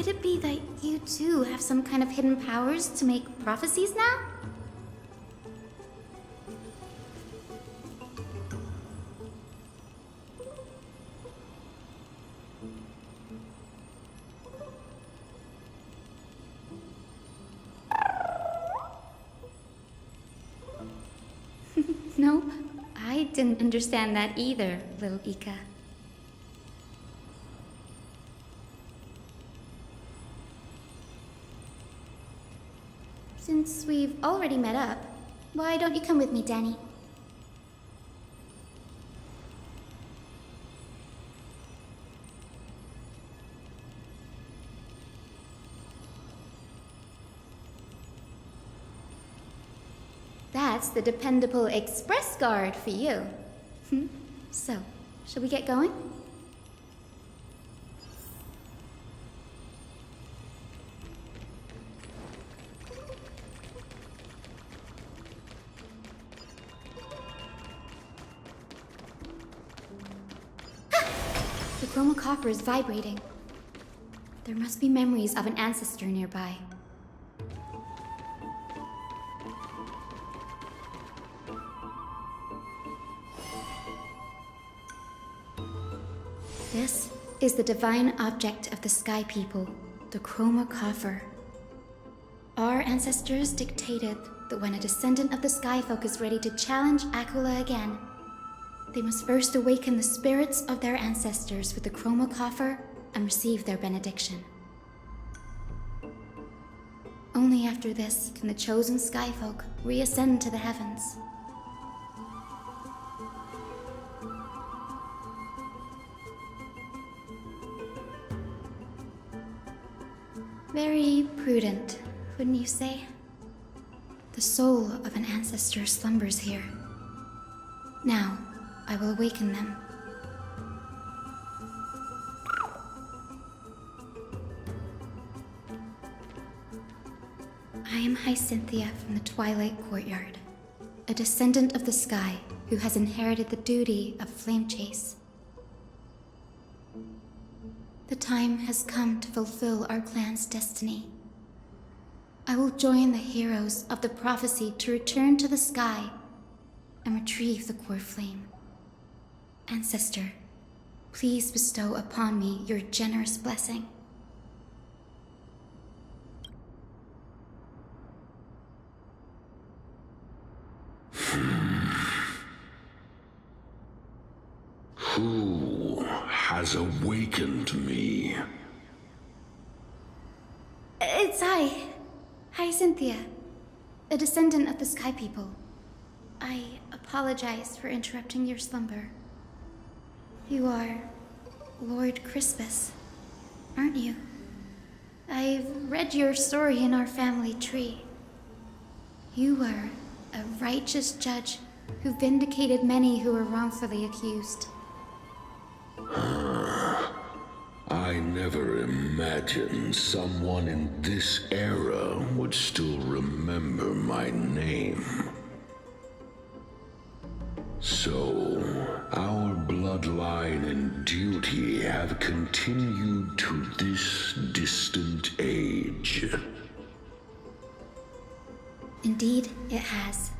Could it be that you too have some kind of hidden powers to make prophecies now? Nope, I didn't understand that either, little Ika. Since we've already met up, why don't you come with me, Danny? That's the dependable express guard for you. So, shall we get going? The chromocopter is vibrating. There must be memories of an ancestor nearby. This is the divine object of the Sky People, the chromocopter. Our ancestors dictated that when a descendant of the Sky Folk is ready to challenge Aquila again, they must first awaken the spirits of their ancestors with the chromocopter and receive their benediction. Only after this can the chosen Sky Folk reascend to the heavens. Very prudent, wouldn't you say? The soul of an ancestor slumbers here. Now, I will awaken them. I am Hyacinthia from the Twilight Courtyard, a descendant of the sky who has inherited the duty of flame chase. The time has come to fulfill our clan's destiny. I will join the heroes of the prophecy to return to the sky and retrieve the core flame. Ancestor, please bestow upon me your generous blessing. Who has awakened me? It's Hyacinthia, a descendant of the Sky People. I apologize for interrupting your slumber. You are Lord Crispus, aren't you? I've read your story in our family tree. You were a righteous judge who vindicated many who were wrongfully accused. I never imagined someone in this era would still remember my name. So, our bloodline and duty have continued to this distant age. Indeed, it has.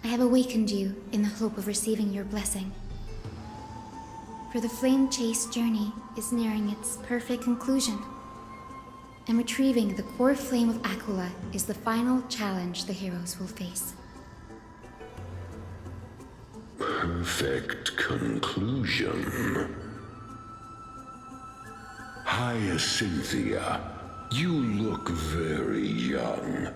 I have awakened you in the hope of receiving your blessing. For the flame chase journey is nearing its perfect conclusion, and retrieving the core flame of Aquila is the final challenge the heroes will face. Perfect conclusion. Hyacinthia, you look very young,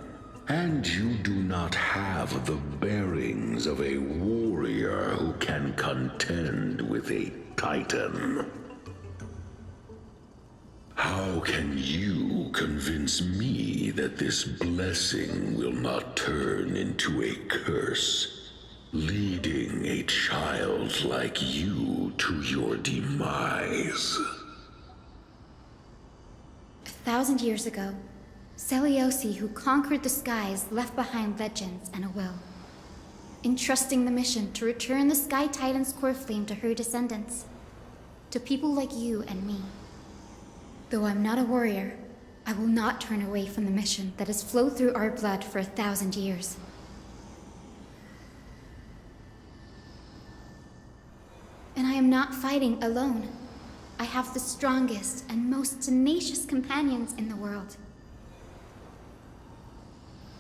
and you do not have the bearings of a warrior who can contend with a Titan. How can you convince me that this blessing will not turn into a curse, leading a child like you to your demise? 1,000 years ago, Seliosi, who conquered the skies, left behind legends and a will, entrusting the mission to return the Sky Titan's core flame to her descendants, to people like you and me. Though I'm not a warrior, I will not turn away from the mission that has flowed through our blood for 1,000 years. And I am not fighting alone. I have the strongest and most tenacious companions in the world.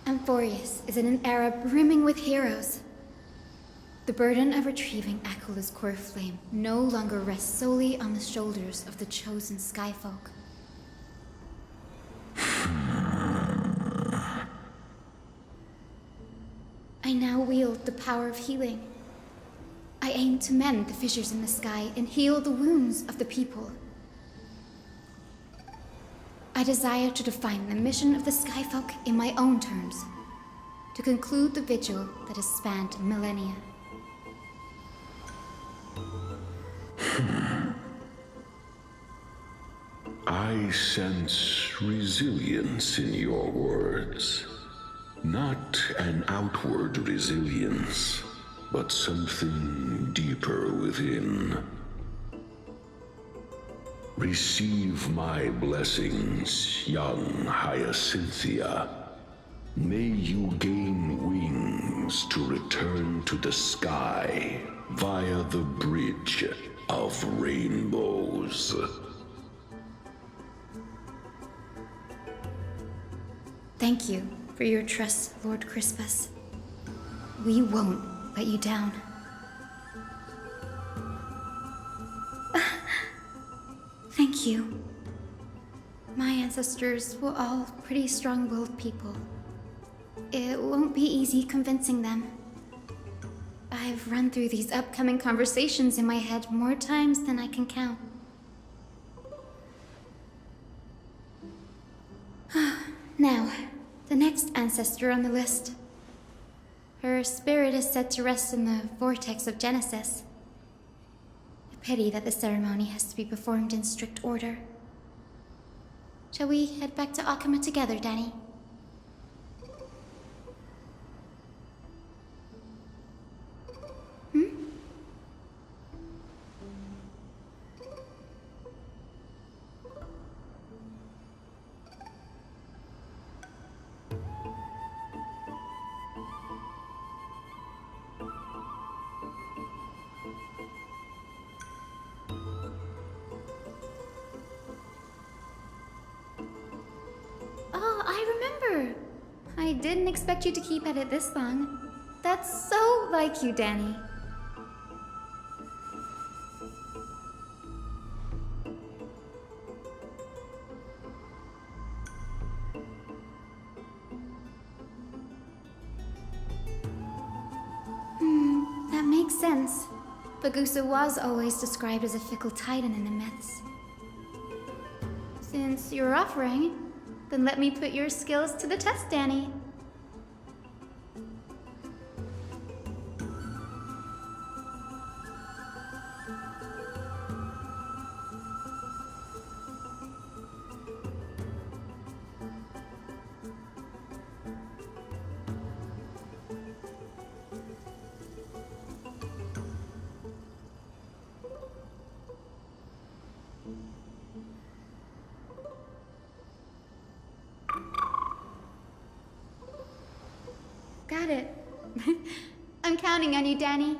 Amphorius is in an era brimming with heroes. The burden of retrieving Akula's core flame no longer rests solely on the shoulders of the chosen Skyfolk. I now wield the power of healing. I aim to mend the fissures in the sky and heal the wounds of the people. I desire to define the mission of the Skyfolk in my own terms, to conclude the vigil that has spanned millennia. I sense resilience in your words. Not an outward resilience, but something deeper within. Receive my blessings, young Hyacinthia. May you gain wings to return to the sky via the bridge of rainbows. Thank you for your trust, Lord Crispus. We won't let you down. Thank you. My ancestors were all pretty strong-willed people. It won't be easy convincing them. I've run through these upcoming conversations in my head more times than I can count. Now, the next ancestor on the list. Her spirit is said to rest in the vortex of Genesis. A pity that the ceremony has to be performed in strict order. Shall we head back to Akama together, Danny? Oh, I remember. I didn't expect you to keep at it this long. That's so like you, Danny. That makes sense. Bagusa was always described as a fickle titan in the myths. Since you're offering, then let me put your skills to the test, Danny. Got it. I'm counting on you, Danny.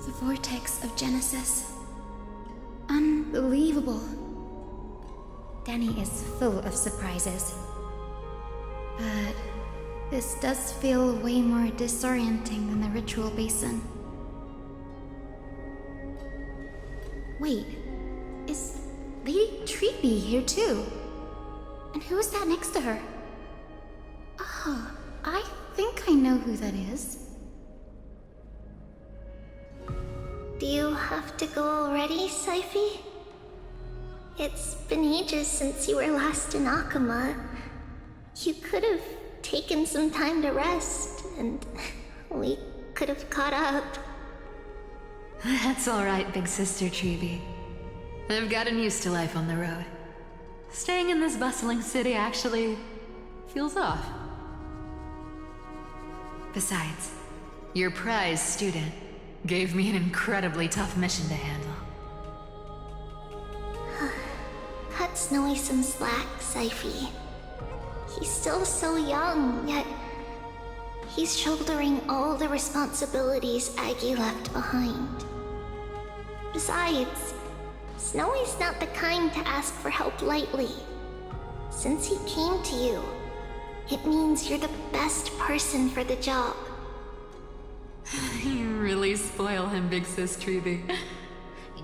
The vortex of Genesis. Unbelievable. Danny is full of surprises. But this does feel way more disorienting than the ritual basin. Wait, is Lady Treeby here too? And who is that next to her? Oh, I think I know who that is. Do you have to go already, Syphie? It's been ages since you were last in Akama. You could have taken some time to rest, and we could have caught up. That's alright, big sister Treeby. I've gotten used to life on the road. Staying in this bustling city actually feels off. Besides, your prize student gave me an incredibly tough mission to handle. Cut Snowy some slack, Syphie. He's still so young, yet he's shouldering all the responsibilities Aggie left behind. Besides, Snowy's not the kind to ask for help lightly. Since he came to you, it means you're the best person for the job. You really spoil him, big sis Treeby.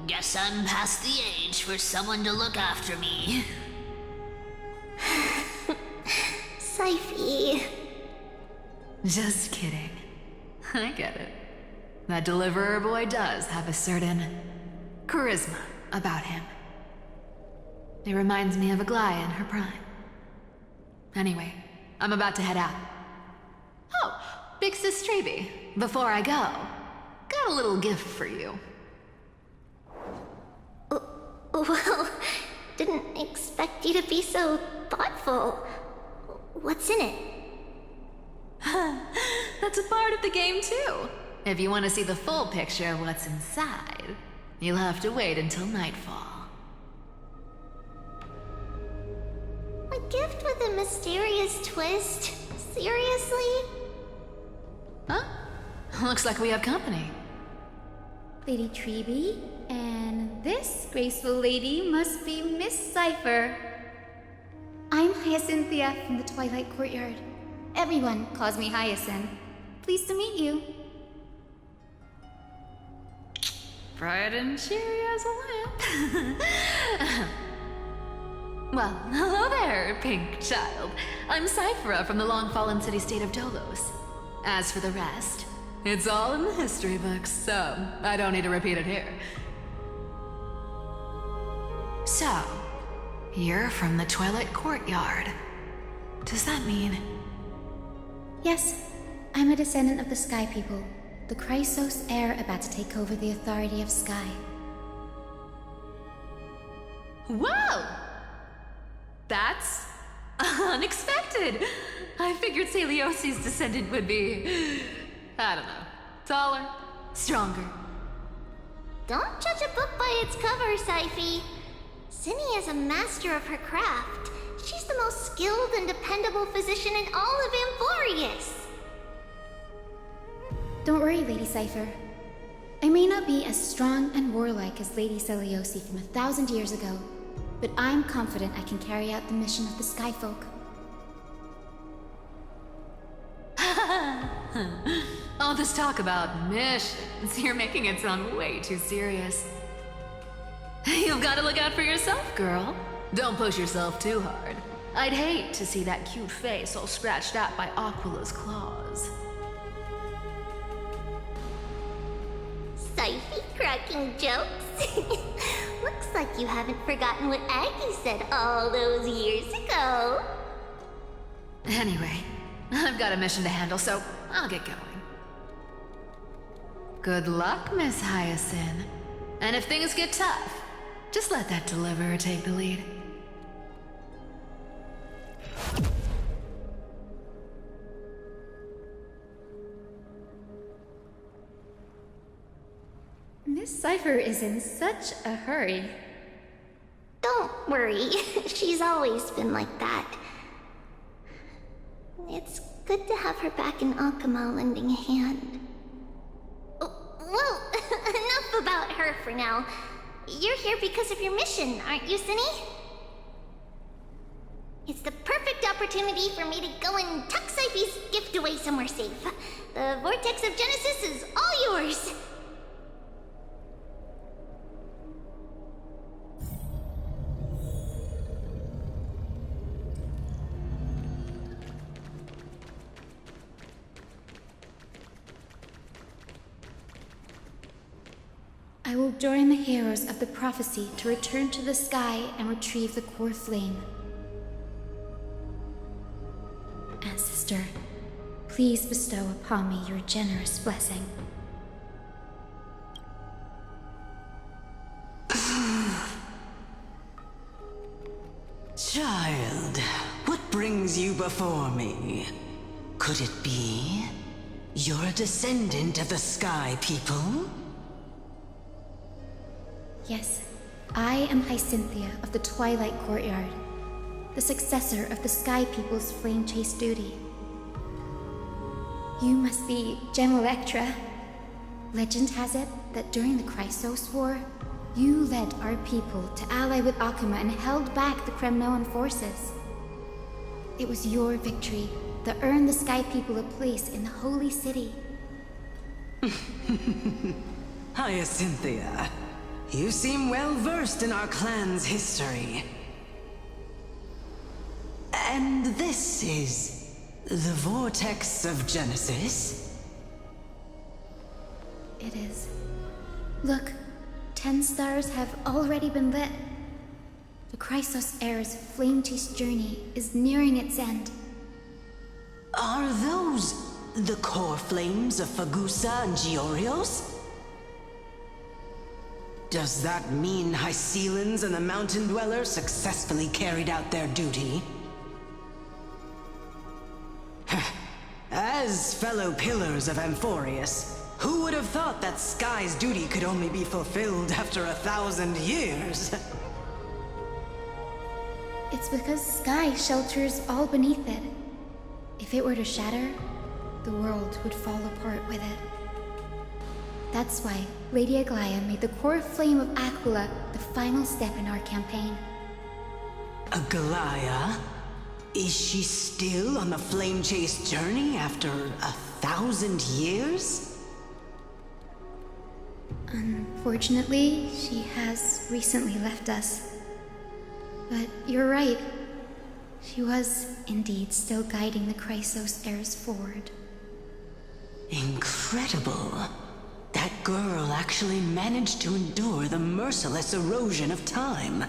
Guess I'm past the age for someone to look after me. Syphie. Just kidding. I get it. That deliverer boy does have a certain charisma about him. It reminds me of Aglaia in her prime. Anyway, I'm about to head out. Oh, big sis Treeby, before I go, got a little gift for you. Well, didn't expect you to be so thoughtful. What's in it? That's a part of the game too. If you want to see the full picture of what's inside, you'll have to wait until nightfall. A gift with a mysterious twist? Seriously? Huh? Looks like we have company. Lady Treeby, and this graceful lady must be Miss Cypher. I'm Hyacinthia from the Twilight Courtyard. Everyone calls me Hyacinth. Pleased to meet you. Bright and cheery as a lamp. Well, hello there, pink child. I'm Cyphera from the long-fallen city-state of Dolos. As for the rest, it's all in the history books, so I don't need to repeat it here. So, you're from the Twilight Courtyard. Does that mean... Yes, I'm a descendant of the Sky People, the Chrysos heir about to take over the authority of Sky. Whoa! That's unexpected! I figured Celiosi's descendant would be... I don't know. Taller, stronger. Don't judge a book by its cover, Syphie. Zinni is a master of her craft. She's the most skilled and dependable physician in all of Amphorius. Don't worry, Lady Cypher. I may not be as strong and warlike as Lady Celiosi from 1,000 years ago, but I'm confident I can carry out the mission of the Skyfolk. All this talk about missions, you're making it sound way too serious. You've got to look out for yourself, girl. Don't push yourself too hard. I'd hate to see that cute face all scratched out by Aquila's claws. Syphie cracking jokes? Looks like you haven't forgotten what Aggie said all those years ago. Anyway, I've got a mission to handle, so I'll get going. Good luck, Miss Hyacinth. And if things get tough, just let that deliverer take the lead. Miss Cypher is in such a hurry. Don't worry, she's always been like that. It's good to have her back in Akama lending a hand. Well, enough about her for now. You're here because of your mission, aren't you, Zinni? It's the perfect opportunity for me to go and tuck Syphie's gift away somewhere safe. The Vortex of Genesis is all yours. I will join the heroes of the prophecy to return to the sky and retrieve the core flame. Ancestor, please bestow upon me your generous blessing. Child, what brings you before me? Could it be you're a descendant of the Sky People? Yes, I am Hyacinthia of the Twilight Courtyard, the successor of the Sky People's flame chase duty. You must be General Electra. Legend has it that during the Chrysos War, you led our people to ally with Akuma and held back the Kremnoan forces. It was your victory that earned the Sky People a place in the Holy City. Hyacinthia, you seem well versed in our clan's history. And this is the Vortex of Genesis? It is. Look, 10 stars have already been lit. The Chrysos Heir's flame-chase journey is nearing its end. Are those the core flames of Fagusa and Georios? Does that mean Hycelans and the Mountain Dwellers successfully carried out their duty? As fellow pillars of Amphorius, who would have thought that Sky's duty could only be fulfilled after 1,000 years? It's because Sky shelters all beneath it. If it were to shatter, the world would fall apart with it. That's why Lady Aglaia made the core flame of Aquila the final step in our campaign. Aglaia? Is she still on the flame chase journey after 1,000 years? Unfortunately, she has recently left us. But you're right. She was indeed still guiding the Chrysos heirs forward. Incredible. That girl actually managed to endure the merciless erosion of time,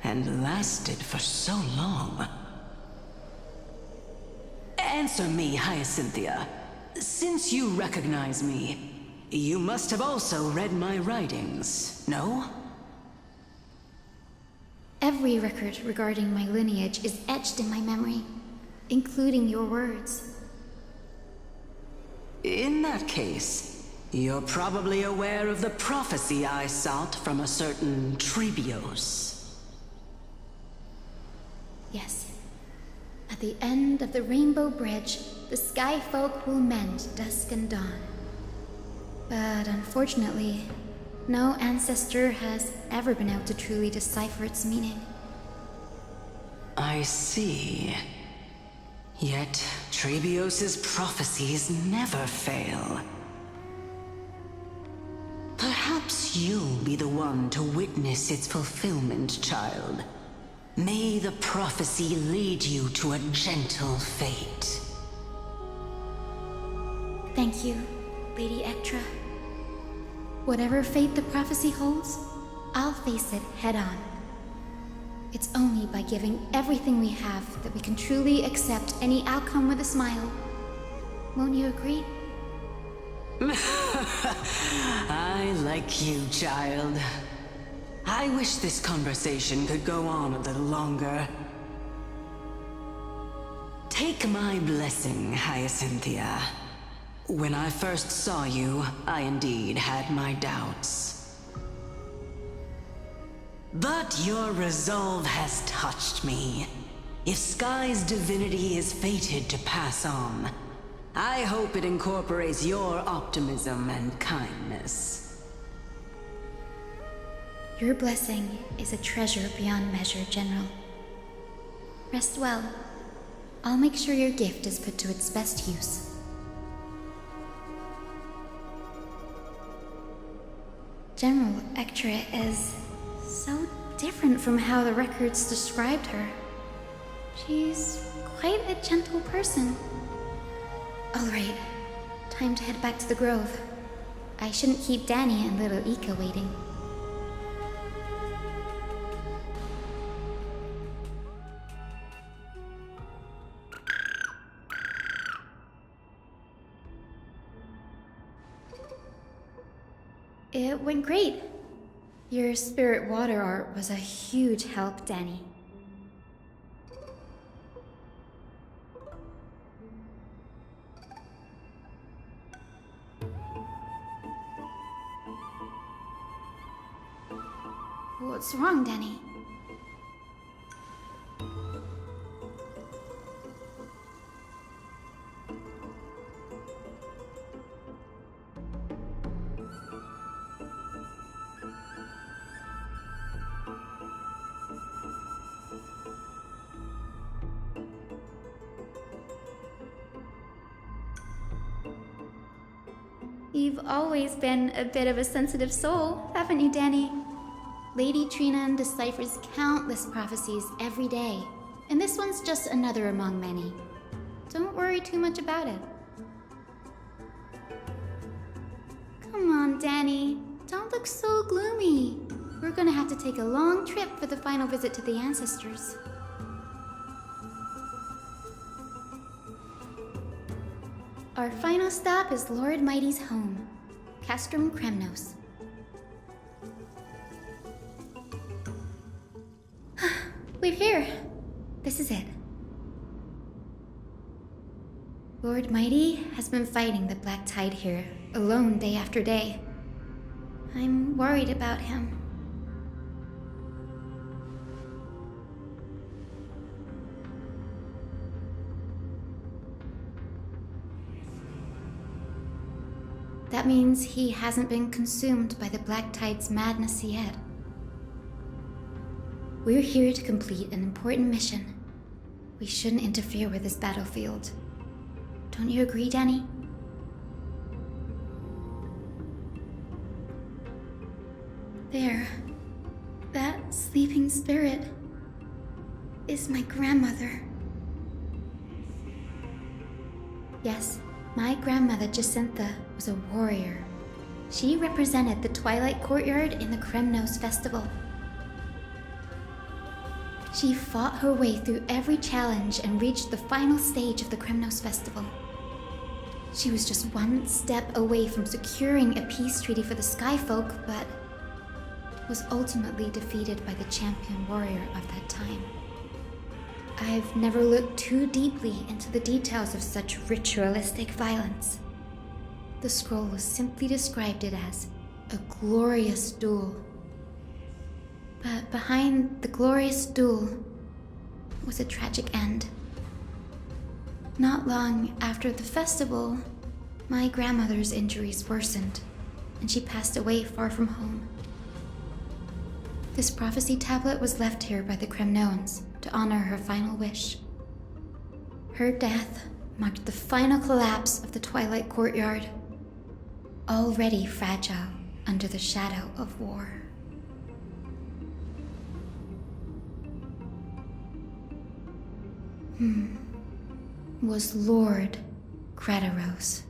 and lasted for so long. Answer me, Hyacinthia. Since you recognize me, you must have also read my writings, no? Every record regarding my lineage is etched in my memory, including your words. In that case, you're probably aware of the prophecy I sought from a certain Trebios. Yes. At the end of the Rainbow Bridge, the Sky Folk will mend dusk and dawn. But unfortunately, no ancestor has ever been able to truly decipher its meaning. I see. Yet, Trebios' prophecies never fail. Perhaps you'll be the one to witness its fulfillment, child. May the prophecy lead you to a gentle fate. Thank you, Lady Ectra. Whatever fate the prophecy holds, I'll face it head-on. It's only by giving everything we have that we can truly accept any outcome with a smile. Won't you agree? I like you, child. I wish this conversation could go on a little longer. Take my blessing, Hyacinthia. When I first saw you, I indeed had my doubts. But your resolve has touched me. If Sky's divinity is fated to pass on, I hope it incorporates your optimism and kindness. Your blessing is a treasure beyond measure, General. Rest well. I'll make sure your gift is put to its best use. General Ectra is so different from how the records described her. She's quite a gentle person. All right, time to head back to the Grove. I shouldn't keep Danny and little Ika waiting. It went great. Your spirit water art was a huge help, Danny. What's wrong, Danny? You've always been a bit of a sensitive soul, haven't you, Danny? Lady Trina deciphers countless prophecies every day, and this one's just another among many. Don't worry too much about it. Come on, Danny. Don't look so gloomy. We're gonna have to take a long trip for the final visit to the ancestors. Our final stop is Lord Mighty's home, Castrum Kremnos. We're here. This is it. Lord Mighty has been fighting the Black Tide here, alone day after day. I'm worried about him. That means he hasn't been consumed by the Black Tide's madness yet. We're here to complete an important mission. We shouldn't interfere with this battlefield. Don't you agree, Danny? There. That sleeping spirit is my grandmother. Yes, my grandmother Jacintha was a warrior. She represented the Twilight Courtyard in the Kremnos Festival. She fought her way through every challenge and reached the final stage of the Kremnos Festival. She was just one step away from securing a peace treaty for the Skyfolk, but was ultimately defeated by the champion warrior of that time. I've never looked too deeply into the details of such ritualistic violence. The scroll simply described it as a glorious duel. But behind the glorious duel was a tragic end. Not long after the festival, my grandmother's injuries worsened, and she passed away far from home. This prophecy tablet was left here by the Kremnoans to honor her final wish. Her death marked the final collapse of the Twilight Courtyard, already fragile under the shadow of war. Was Lord Gretaros.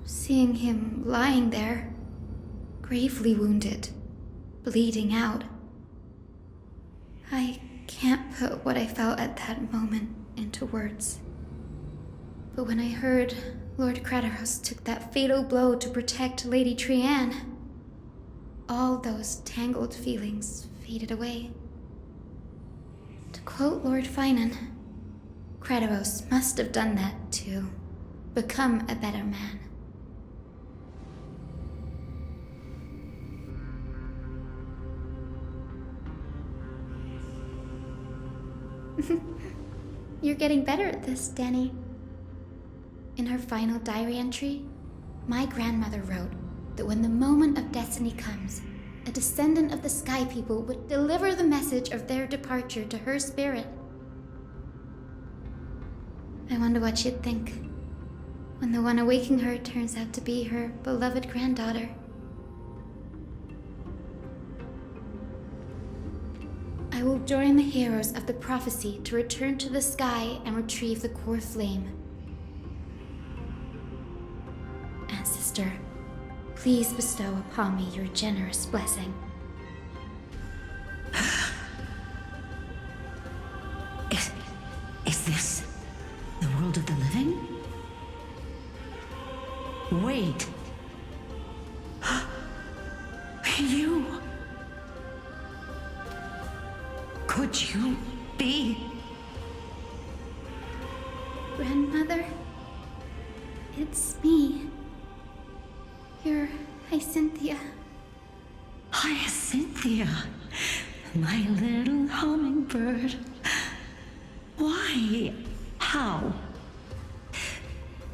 Seeing him lying there, gravely wounded, bleeding out, I can't put what I felt at that moment into words. But when I heard Lord Gretaros took that fatal blow to protect Lady Trianne, all those tangled feelings faded away. To quote Lord Finan, Gretaros must have done that to become a better man. You're getting better at this, Danny. In her final diary entry, my grandmother wrote that when the moment of destiny comes, a descendant of the Sky People would deliver the message of their departure to her spirit. I wonder what she'd think when the one awaking her turns out to be her beloved granddaughter. I will join the heroes of the prophecy to return to the sky and retrieve the core flame. Ancestor, please bestow upon me your generous blessing. this the world of the living? Wait. You. Could you be? Grandmother, it's me. You're Hyacinthia. Hyacinthia, my little hummingbird. Why? How?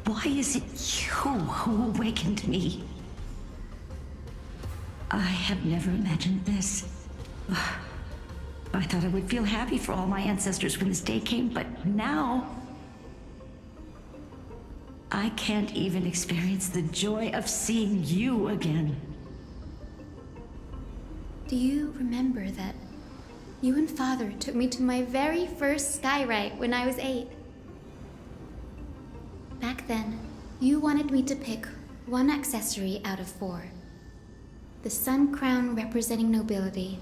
Why is it you who awakened me? I have never imagined this. I thought I would feel happy for all my ancestors when this day came, but now I can't even experience the joy of seeing you again. Do you remember that you and Father took me to my very first sky ride when I was 8? Back then, you wanted me to pick one accessory out of 4. The sun crown representing nobility,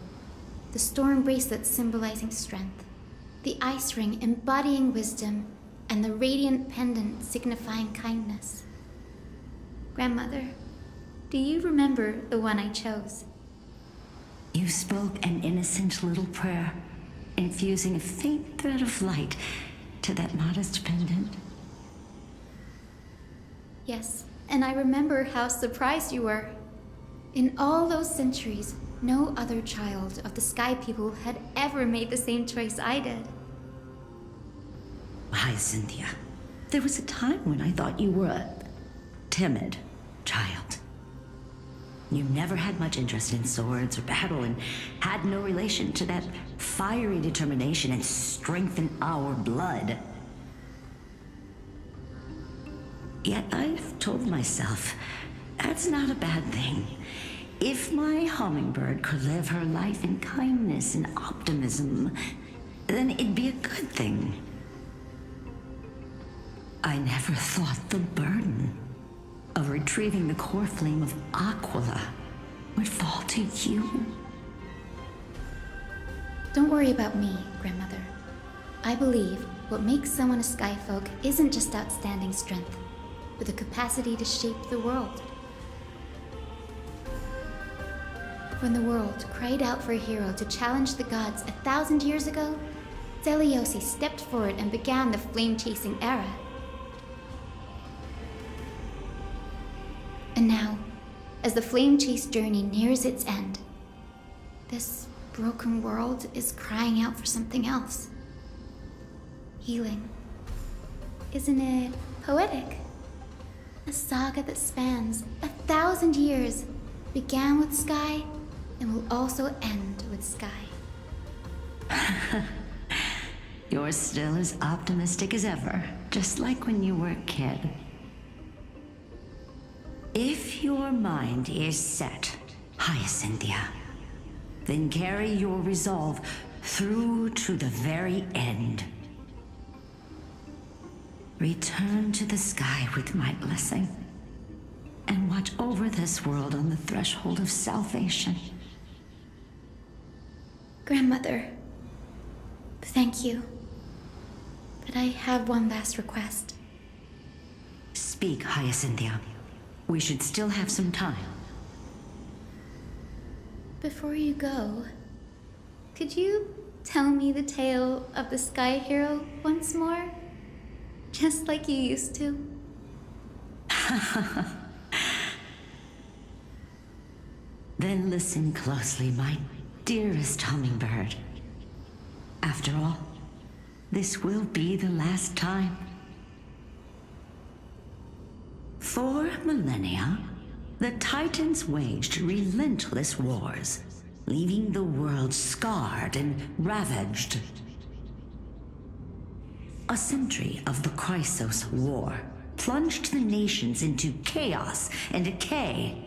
the storm bracelet symbolizing strength, the ice ring embodying wisdom, and the radiant pendant signifying kindness. Grandmother, do you remember the one I chose? You spoke an innocent little prayer, infusing a faint thread of light to that modest pendant. Yes, and I remember how surprised you were. In all those centuries, no other child of the Sky People had ever made the same choice I did. Hyacinthia, there was a time when I thought you were a timid child. You never had much interest in swords or battle and had no relation to that fiery determination and strength in our blood. Yet I've told myself, that's not a bad thing. If my hummingbird could live her life in kindness and optimism, then it'd be a good thing. I never thought the burden of retrieving the core flame of Aquila would fall to you. Don't worry about me, Grandmother. I believe what makes someone a Skyfolk isn't just outstanding strength, but the capacity to shape the world. When the world cried out for a hero to challenge the gods 1,000 years ago, Zeliosi stepped forward and began the flame-chasing era. And now, as the flame chase journey nears its end, this broken world is crying out for something else. Healing. Isn't it poetic? A saga that spans 1,000 years, began with Sky, and will also end with Sky. You're still as optimistic as ever, just like when you were a kid. If your mind is set, Hyacinthia, then carry your resolve through to the very end. Return to the sky with my blessing, and watch over this world on the threshold of salvation. Grandmother, thank you. But I have one last request. Speak, Hyacinthia. We should still have some time. Before you go, could you tell me the tale of the Sky Hero once more? Just like you used to. Then listen closely, my dearest hummingbird. After all, this will be the last time. For millennia, the Titans waged relentless wars, leaving the world scarred and ravaged. A century of the Chrysos War plunged the nations into chaos and decay.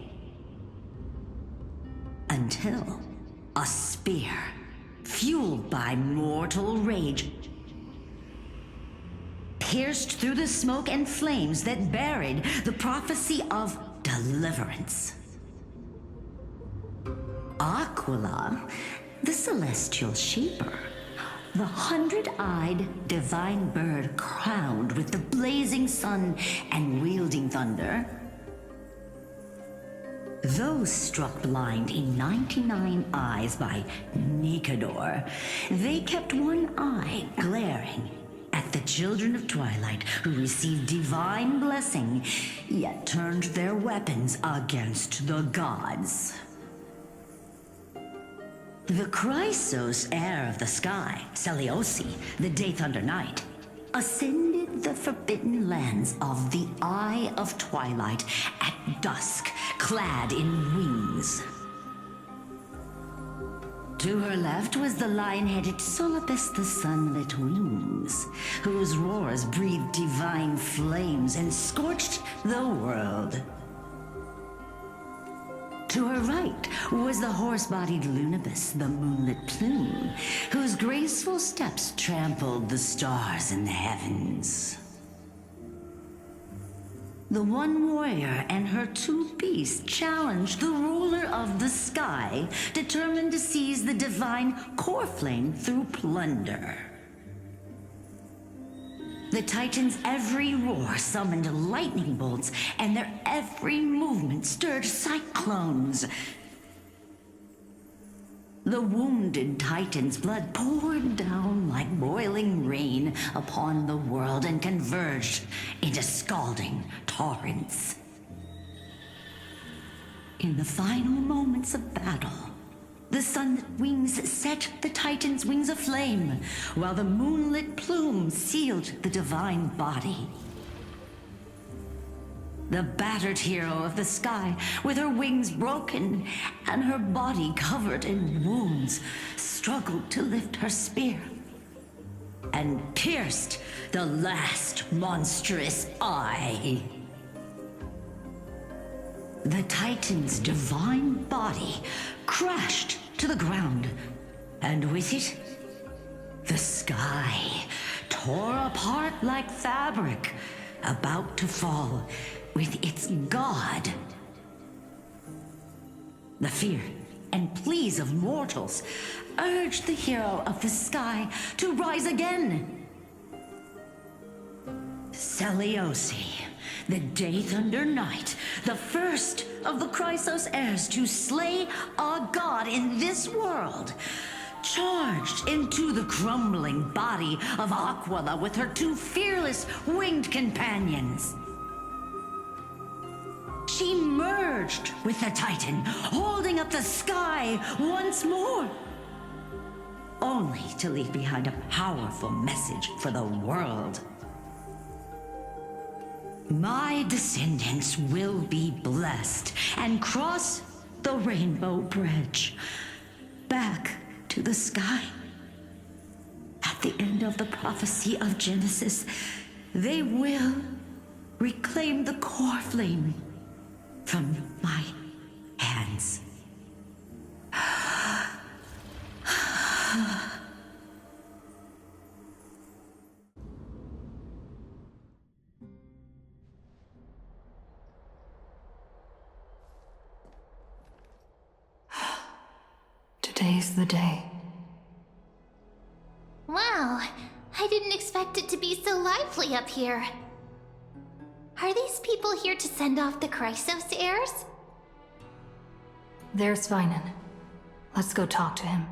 Until a spear, fueled by mortal rage, pierced through the smoke and flames that buried the prophecy of deliverance. Aquila, the celestial shaper, The 100-eyed divine bird crowned with the blazing sun and wielding thunder. Those struck blind in 99 eyes by Nikador, they kept one eye glaring at the children of Twilight who received divine blessing, yet turned their weapons against the gods. The Chrysos heir of the sky, Seliosi, the Day Thunder Knight, ascended the forbidden lands of the Eye of Twilight at dusk, clad in wings. To her left was the lion-headed Solipus the Sunlit Wings, whose roars breathed divine flames and scorched the world. To her right was the horse-bodied Lunibus, the Moonlit Plume, whose graceful steps trampled the stars in the heavens. The one warrior and her two beasts challenged the ruler of the sky, determined to seize the divine core flame through plunder. The Titans' every roar summoned lightning bolts, and their every movement stirred cyclones. The wounded Titan's blood poured down like boiling rain upon the world and converged into scalding torrents. In the final moments of battle, the sunlit wings set the Titan's wings aflame, while the moonlit plume sealed the divine body. The battered hero of the sky, with her wings broken and her body covered in wounds, struggled to lift her spear and pierced the last monstrous eye. The Titan's divine body crashed to the ground, and with it, the sky tore apart like fabric, about to fall with its god. The fear and pleas of mortals urged the hero of the sky to rise again. Seliosi, the Day Thunder Knight, the first of the Chrysos heirs to slay a god in this world, charged into the crumbling body of Aquila with her two fearless winged companions. She merged with the Titan, holding up the sky once more, only to leave behind a powerful message for the world. My descendants will be blessed and cross the rainbow bridge back to the sky. At the end of the prophecy of Genesis, they will reclaim the core flame from my hands. Today's the day. Wow, I didn't expect it to be so lively up here. Are these people here to send off the Chrysos heirs? There's Vinan. Let's go talk to him.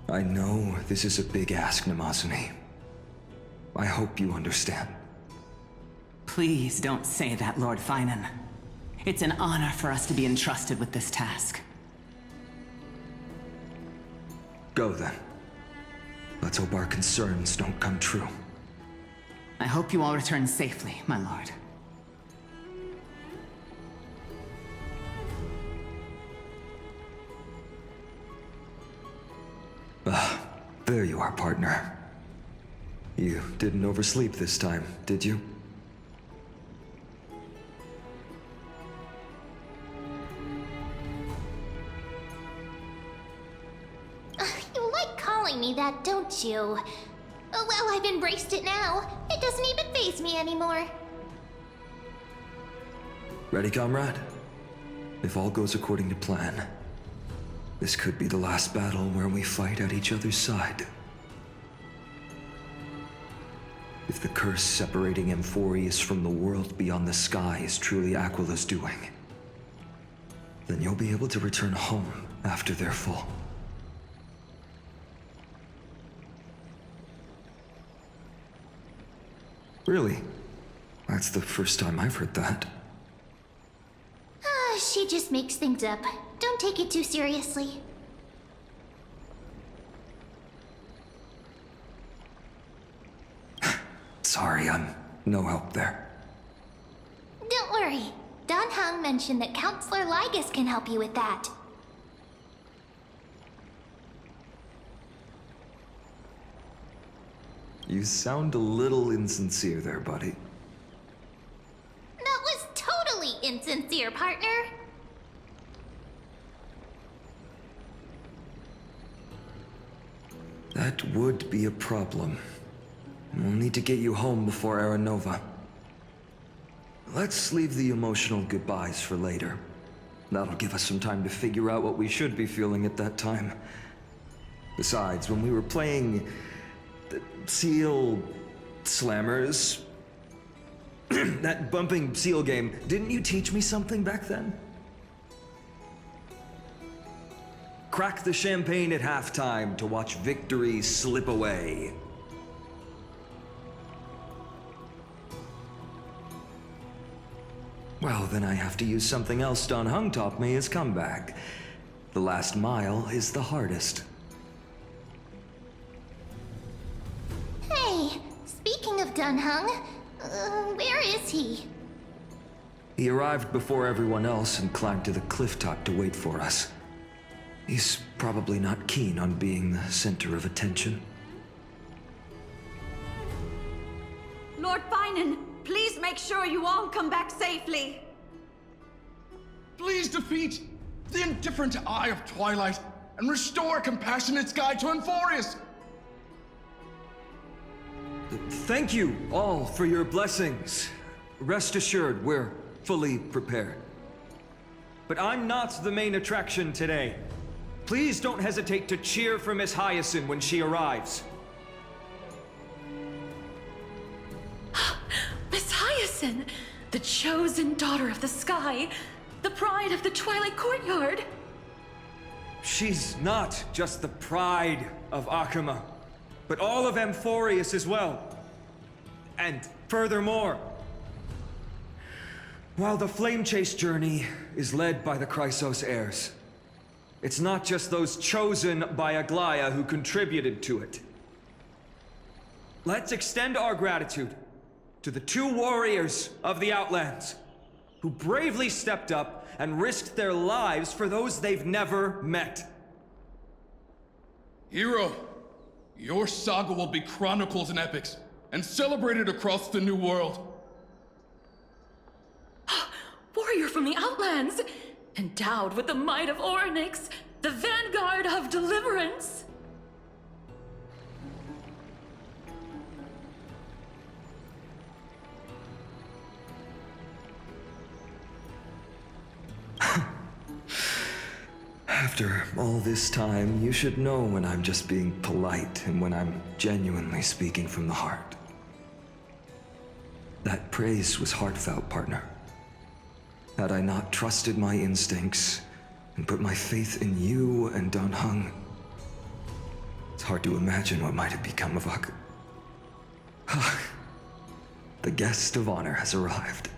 I know this is a big ask, Namasune. I hope you understand. Please don't say that, Lord Finan. It's an honor for us to be entrusted with this task. Go then. Let's hope our concerns don't come true. I hope you all return safely, my lord. There you are, partner. You didn't oversleep this time, did you? telling me that, don't you? Oh, well, I've embraced it now. It doesn't even faze me anymore. Ready, comrade? If all goes according to plan, this could be the last battle where we fight at each other's side. If the curse separating Amphorius from the world beyond the sky is truly Aquila's doing, then you'll be able to return home after their fall. Really? That's the first time I've heard that. She just makes things up. Don't take it too seriously. Sorry, I'm no help there. Don't worry. Don Hung mentioned that Counselor Lygus can help you with that. You sound a little insincere there, buddy. That was totally insincere, partner. That would be a problem. We'll need to get you home before Aranova. Let's leave the emotional goodbyes for later. That'll give us some time to figure out what we should be feeling at that time. Besides, when we were playing the Seal Slammers, that bumping seal game, didn't you teach me something back then? Crack the champagne at halftime to watch victory slip away. Well, then I have to use something else Don Hung taught me as comeback. The last mile is the hardest. Hey, speaking of Don Hung, where is he? He arrived before everyone else and climbed to the cliff top to wait for us. He's probably not keen on being the center of attention. Lord Finan, please make sure you all come back safely. Please defeat the indifferent Eye of Twilight and restore a compassionate sky to Amphorius. Thank you all for your blessings. Rest assured, we're fully prepared. But I'm not the main attraction today. Please don't hesitate to cheer for Miss Hyacinth when she arrives. Miss Hyacinth, the chosen daughter of the sky, the pride of the Twilight Courtyard. She's not just the pride of Akama, but all of Amphorius as well. And furthermore, while the Flame Chase journey is led by the Chrysos heirs, it's not just those chosen by Aglaya who contributed to it. Let's extend our gratitude to the 2 warriors of the Outlands who bravely stepped up and risked their lives for those they've never met. Hero, your saga will be chronicled in epics and celebrated across the New World. Warrior from the Outlands, endowed with the might of Orynyx, the vanguard of deliverance. After all this time, you should know when I'm just being polite and when I'm genuinely speaking from the heart. That praise was heartfelt, partner. Had I not trusted my instincts and put my faith in you and Don Hung, it's hard to imagine what might have become of Ak. The guest of honor has arrived.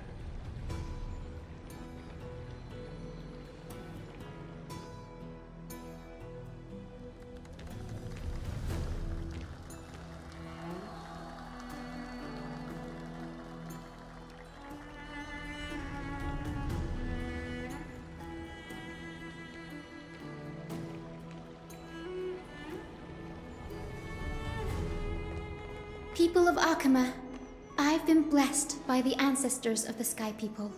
People of Akama, I've been blessed by the ancestors of the Sky People.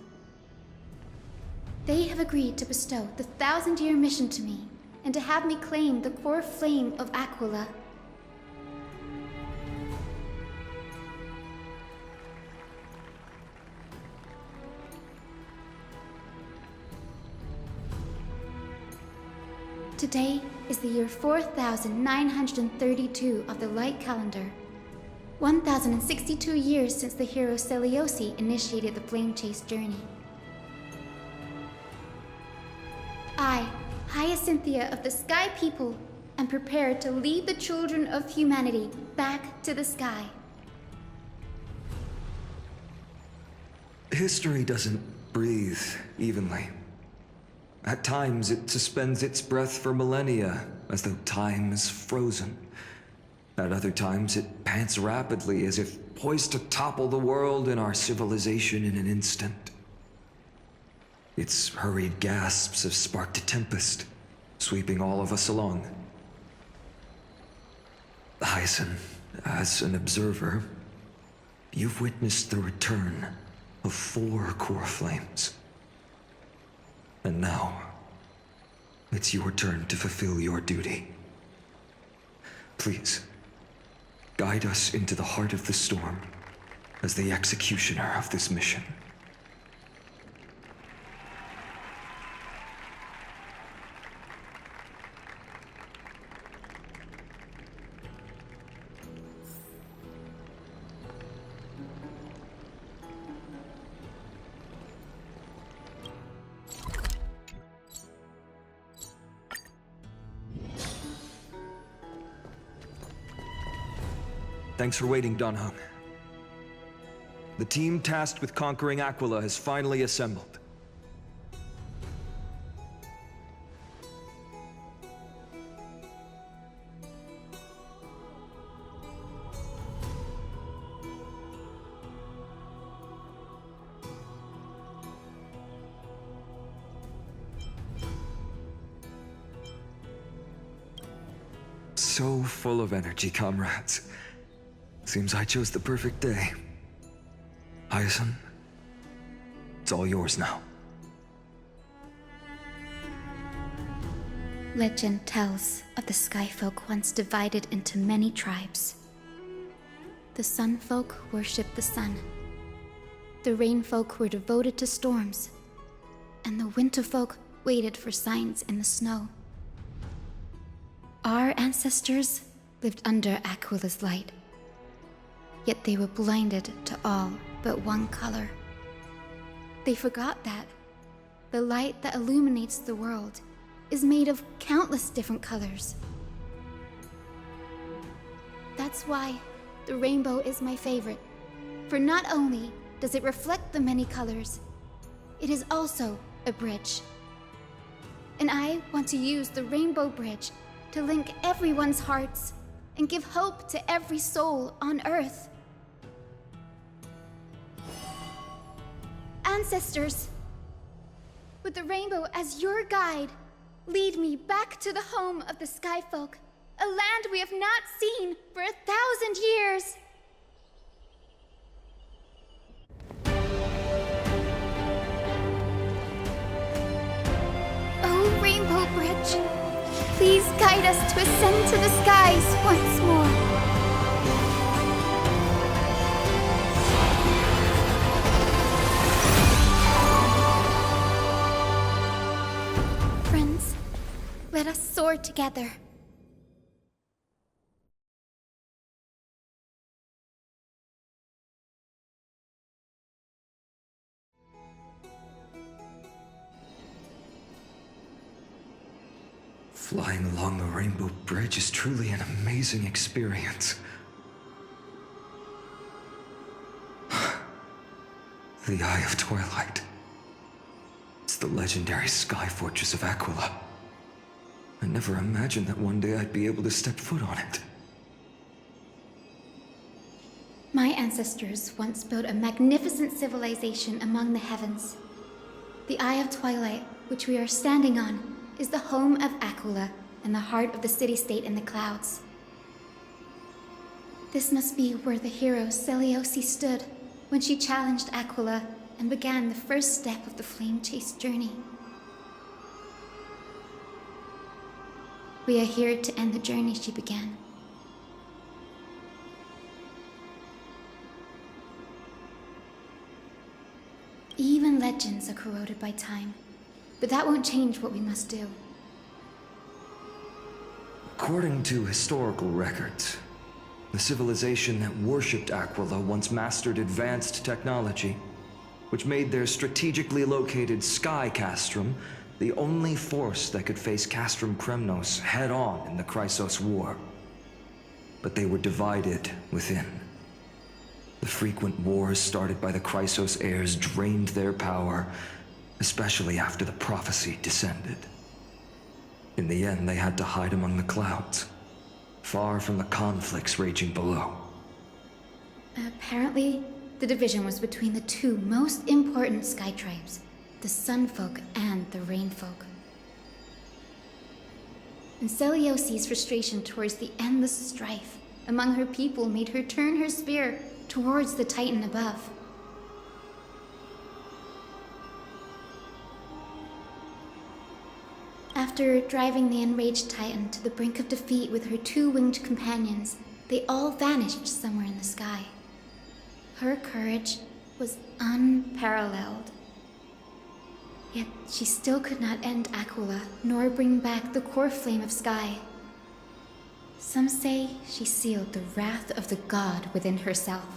They have agreed to bestow the 1,000-year mission to me, and to have me claim the core flame of Aquila Today is the year 4932 of the Light Calendar. 1062 years since the hero Seliosi initiated the Flame Chase journey. I, Hyacinthia of the Sky People, am prepared to lead the children of humanity back to the sky. History doesn't breathe evenly. At times, it suspends its breath for millennia, as though time is frozen. At other times, it pants rapidly, as if poised to topple the world and our civilization in an instant. Its hurried gasps have sparked a tempest, sweeping all of us along. Hyacin, as an observer, you've witnessed the return of 4 core flames. And now, it's your turn to fulfill your duty. Please, guide us into the heart of the storm as the executioner of this mission. Thanks for waiting, Danhung. The team tasked with conquering Aquila has finally assembled. So full of energy, comrades. Seems I chose the perfect day. Hyacin, it's all yours now. Legend tells of the Skyfolk once divided into many tribes. The Sunfolk worshipped the sun. The Rainfolk were devoted to storms. And the Winterfolk waited for signs in the snow. Our ancestors lived under Aquila's light. Yet they were blinded to all but one color. They forgot that the light that illuminates the world is made of countless different colors. That's why the rainbow is my favorite, for not only does it reflect the many colors, it is also a bridge. And I want to use the Rainbow Bridge to link everyone's hearts and give hope to every soul on Earth. Ancestors, with the rainbow as your guide, lead me back to the home of the Skyfolk, a land we have not seen for 1,000 years. Oh, Rainbow Bridge, please guide us to ascend to the skies once more. Friends, let us soar together. Flying along the Rainbow Bridge is truly an amazing experience. The Eye of Twilight. It's the legendary sky fortress of Aquila. I never imagined that one day I'd be able to step foot on it. My ancestors once built a magnificent civilization among the heavens. The Eye of Twilight, which we are standing on, is the home of Aquila and the heart of the city-state in the clouds. This must be where the hero Seliosi stood when she challenged Aquila and began the first step of the Flame Chase journey. We are here to end the journey she began. Even legends are corroded by time, but that won't change what we must do. According to historical records, the civilization that worshipped Aquila once mastered advanced technology, which made their strategically located Sky Castrum the only force that could face Castrum Kremnos head-on in the Chrysos War. But they were divided within. The frequent wars started by the Chrysos heirs drained their power, especially after the prophecy descended. In the end, they had to hide among the clouds, far from the conflicts raging below. Apparently, the division was between the two most important sky tribes, the Sun Folk and the Rain Folk. And Celiosi's frustration towards the endless strife among her people made her turn her spear towards the Titan above. After driving the enraged Titan to the brink of defeat with her two-winged companions, they all vanished somewhere in the sky. Her courage was unparalleled. Yet she still could not end Aquila, nor bring back the core flame of Sky. Some say she sealed the wrath of the god within herself,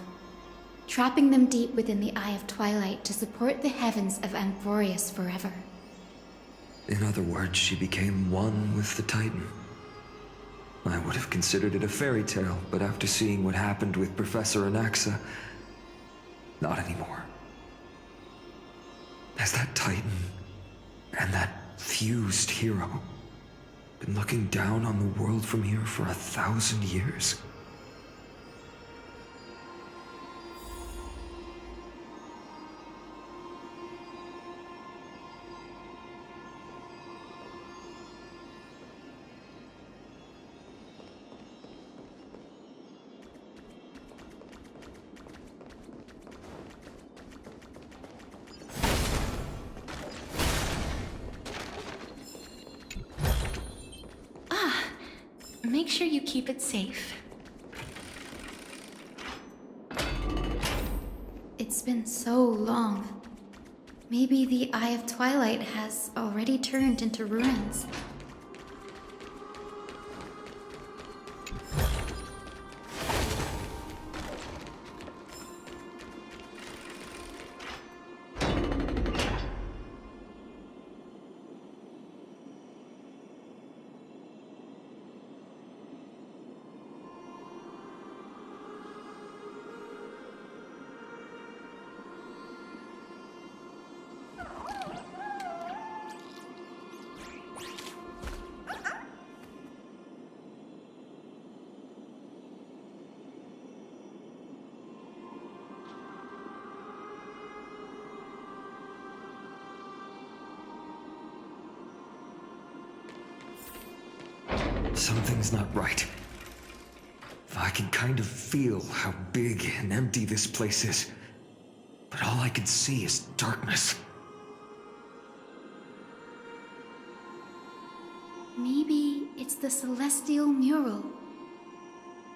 trapping them deep within the Eye of Twilight to support the heavens of Amphorius forever. In other words, she became one with the Titan. I would have considered it a fairy tale, but after seeing what happened with Professor Anaxa, not anymore. Has that Titan and that fused hero been looking down on the world from here for 1,000 years? Make sure you keep it safe. It's been so long. Maybe the Eye of Twilight has already turned into ruins. Something's not right. I can kind of feel how big and empty this place is, but all I can see is darkness. Maybe it's the celestial mural.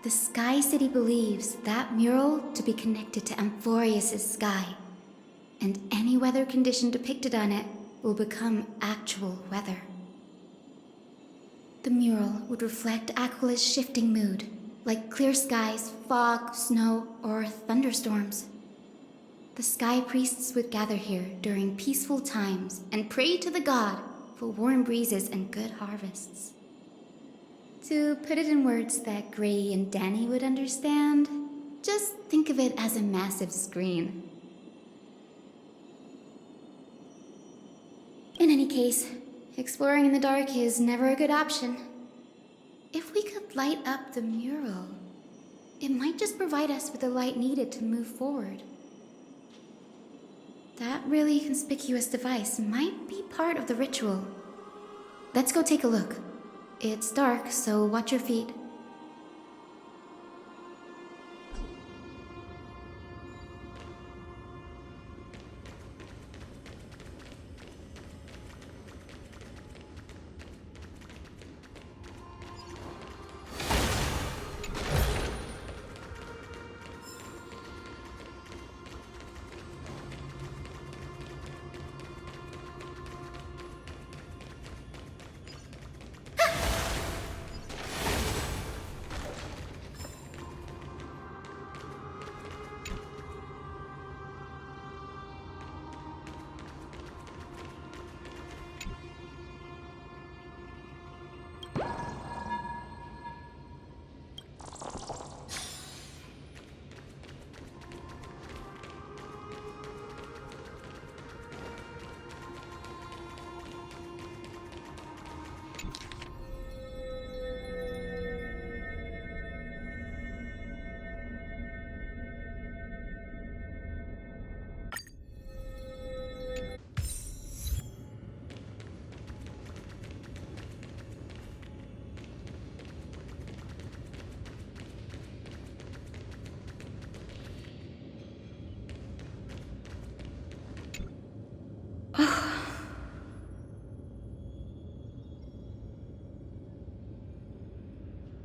The Sky City believes that mural to be connected to Amphorius' sky, and any weather condition depicted on it will become actual weather. The mural would reflect Aquila's shifting mood, like clear skies, fog, snow, or thunderstorms. The sky priests would gather here during peaceful times and pray to the god for warm breezes and good harvests. To put it in words that Gray and Danny would understand, just think of it as a massive screen. In any case, exploring in the dark is never a good option. If we could light up the mural, it might just provide us with the light needed to move forward. That really conspicuous device might be part of the ritual. Let's go take a look. It's dark, so watch your feet.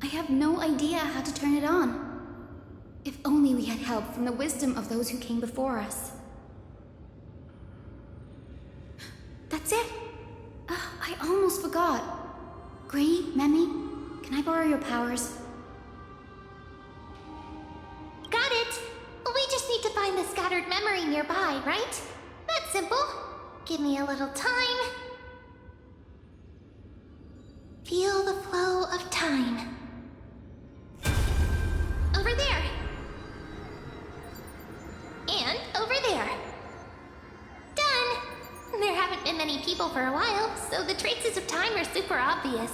I have no idea how to turn it on. If only we had help from the wisdom of those who came before us. That's it! I almost forgot. Gray, Memmy, can I borrow your powers? Got it! We just need to find the scattered memory nearby, right? That's simple. Give me a little time. Feel the flow of time. Over there. And over there. Done! There haven't been many people for a while, so the traces of time are super obvious.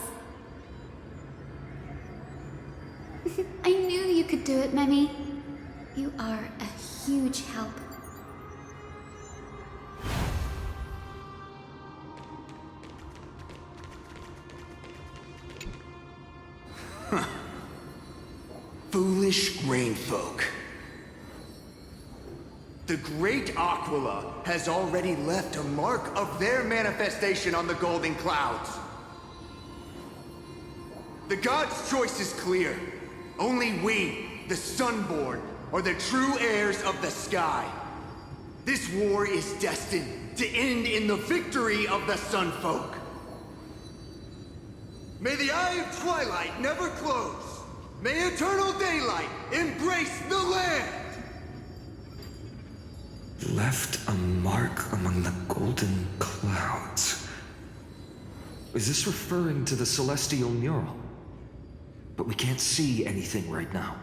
I knew you could do it, Memmy. You are a huge help. Foolish rain folk. The great Aquila has already left a mark of their manifestation on the golden clouds. The gods' choice is clear. Only we, the Sunborn, are the true heirs of the sky. This war is destined to end in the victory of the Sunfolk. May the Eye of Twilight never close. May eternal daylight embrace the land! Left a mark among the golden clouds. Is this referring to the celestial mural? But we can't see anything right now.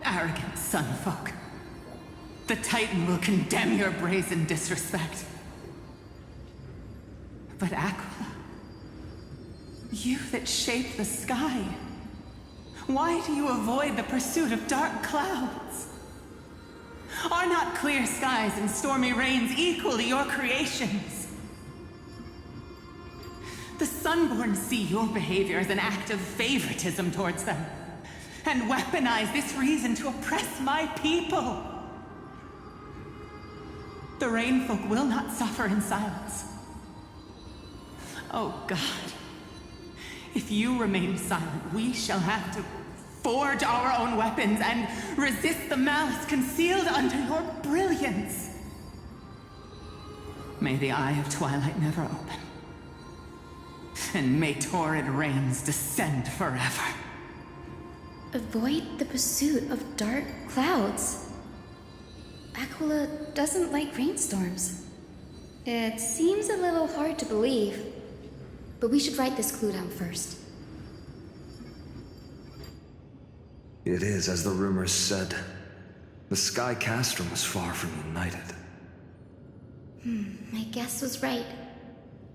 Arrogant Sunfolk. The Titan will condemn your brazen disrespect. But Aquila, you that shape the sky, why do you avoid the pursuit of dark clouds? Are not clear skies and stormy rains equally your creations? The Sunborn see your behavior as an act of favoritism towards them, and weaponize this reason to oppress my people. The Rainfolk will not suffer in silence. Oh God, if you remain silent, we shall have to forge our own weapons and resist the malice concealed under your brilliance. May the Eye of Twilight never open, and may torrid rains descend forever. Avoid the pursuit of dark clouds. Aquila doesn't like rainstorms. It seems a little hard to believe, but we should write this clue down first. It is as the rumors said. The Sky Castrum was far from united. My guess was right.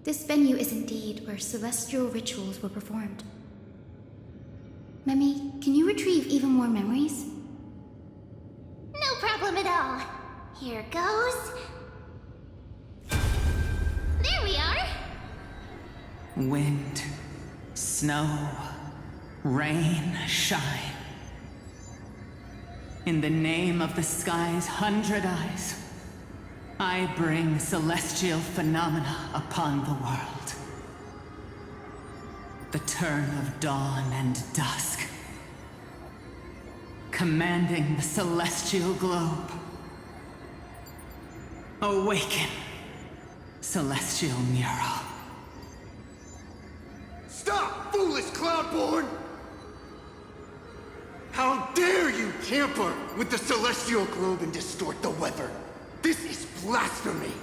This venue is indeed where celestial rituals were performed. Memmy, can you retrieve even more memories? No problem at all. Here goes. There we are. Wind, snow, rain, shine. In the name of the sky's 100 eyes, I bring celestial phenomena upon the world. The turn of dawn and dusk, commanding the celestial globe. Awaken, celestial mural. Stop, foolish Cloudborn! How dare you tamper with the celestial globe and distort the weather? This is blasphemy!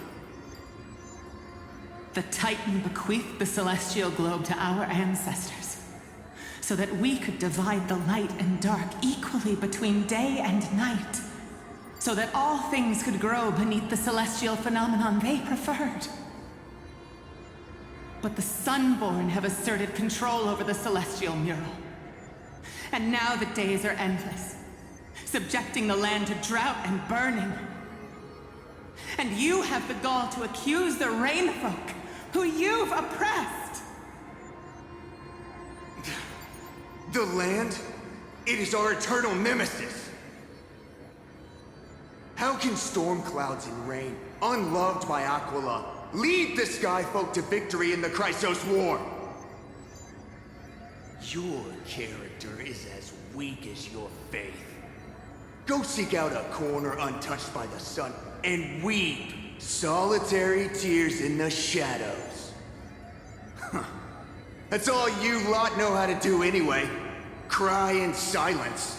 The Titan bequeathed the celestial globe to our ancestors, so that we could divide the light and dark equally between day and night, so that all things could grow beneath the celestial phenomenon they preferred. But the Sunborn have asserted control over the celestial mural. And now the days are endless, subjecting the land to drought and burning. And you have the gall to accuse the Rainfolk, who you've oppressed! The land? It is our eternal nemesis. How can storm clouds and rain, unloved by Aquila, lead the Sky Folk to victory in the Chrysos War? Your character is as weak as your faith. Go seek out a corner untouched by the sun and weep solitary tears in the shadows. That's all you lot know how to do anyway. Cry in silence.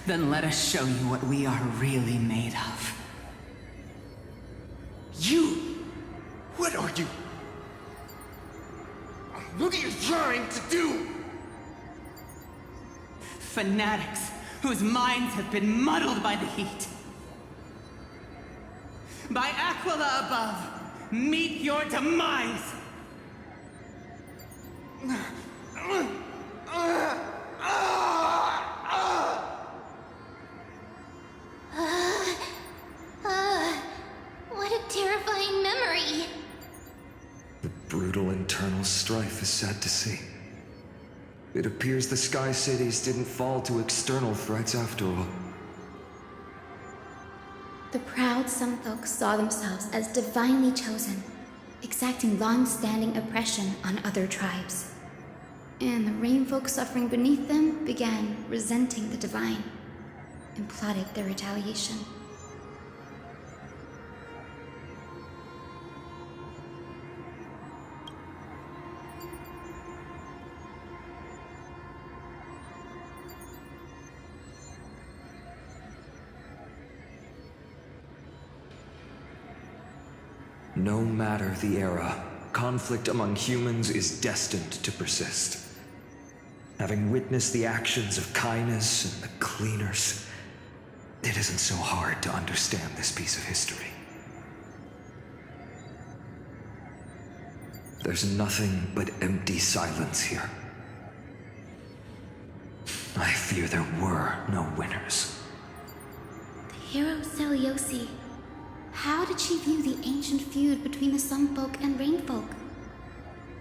Then let us show you what we are really made of. You? What are you? What are you trying to do? Fanatics whose minds have been muddled by the heat. By Aquila above, meet your demise! What a terrifying memory. The brutal internal strife is sad to see. It appears the Sky Cities didn't fall to external threats after all. The proud some folks saw themselves as divinely chosen, exacting long-standing oppression on other tribes. And the rain folk suffering beneath them began resenting the divine and plotted their retaliation. No matter the era, conflict among humans is destined to persist. Having witnessed the actions of kindness and the cleaners, it isn't so hard to understand this piece of history. There's nothing but empty silence here. I fear there were no winners. The hero Seliosi. How did she view the ancient feud between the Sunfolk and Rainfolk?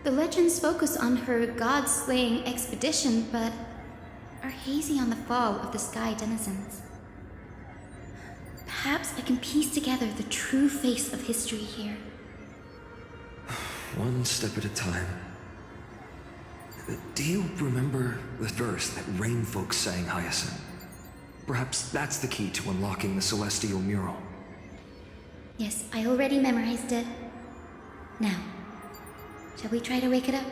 The legends focus on her god-slaying expedition, but are hazy on the fall of the Sky Denizens. Perhaps I can piece together the true face of history here. One step at a time. Do you remember the verse that Rainfolk sang, Hyacinth? Perhaps that's the key to unlocking the Celestial Mural. Yes, I already memorized it. Now, shall we try to wake it up?